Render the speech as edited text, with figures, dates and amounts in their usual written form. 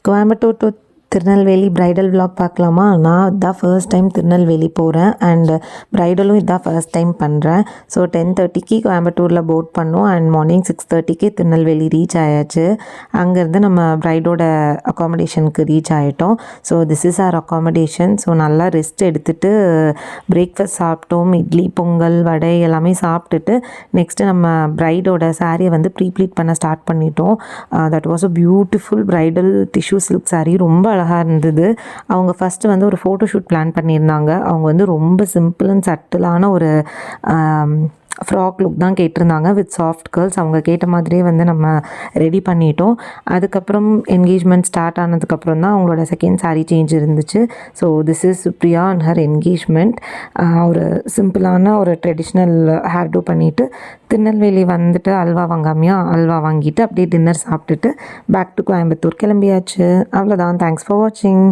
Coimbatore to Tirunelveli bridal vlog பார்க்கலாமா? நான் இதான் ஃபர்ஸ்ட் டைம் திருநெல்வேலி போகிறேன் அண்ட் ப்ரைடலும் இதான் ஃபர்ஸ்ட் டைம் பண்ணுறேன். ஸோ 10:30க்கு கோயம்புத்தூரில் போட் பண்ணோம் அண்ட் மார்னிங் 6:30க்கு திருநெல்வேலி ரீச் ஆயாச்சு. அங்கேருந்து நம்ம ப்ரைடோட அக்காமடேஷனுக்கு ரீச் ஆகிட்டோம். So this is our accommodation. So நல்லா ரெஸ்ட் எடுத்துகிட்டு பிரேக்ஃபாஸ்ட் சாப்பிட்டோம். இட்லி, பொங்கல், வடை எல்லாமே சாப்பிட்டுட்டு நெக்ஸ்ட்டு நம்ம ப்ரைடோட சாரியை வந்து ப்ளீட் பண்ண ஸ்டார்ட் பண்ணிட்டோம். That was a beautiful bridal tissue silk sari. ரொம்ப அழகாக இருந்தது. அவங்க ஃபஸ்ட்டு வந்து ஒரு ஃபோட்டோ ஷூட் பிளான் பண்ணியிருந்தாங்க. அவங்க வந்து ரொம்ப சிம்பிள் அண்ட் சட்டிலான ஒரு ஃப்ராக் லுக் தான் கேட்டிருந்தாங்க வித் சாஃப்ட் கேர்ள்ஸ். அவங்க கேட்ட மாதிரியே வந்து நம்ம ரெடி பண்ணிட்டோம். அதுக்கப்புறம் என்கேஜ்மெண்ட் ஸ்டார்ட் ஆனதுக்கப்புறம் தான் அவங்களோட செகண்ட் சாரீ சேஞ்ச் இருந்துச்சு. So this is Supriya and her engagement. ஒரு சிம்பிளான ஒரு ட்ரெடிஷ்னல் ஹேர் டூ பண்ணிவிட்டு திருநெல்வேலி வந்துட்டு அல்வா வாங்கிட்டு அப்படியே டின்னர் சாப்பிட்டுட்டு பேக் டு கோயம்புத்தூர் கிளம்பியாச்சு. அவ்வளோதான். தேங்க்ஸ் ஃபார் வாட்சிங்.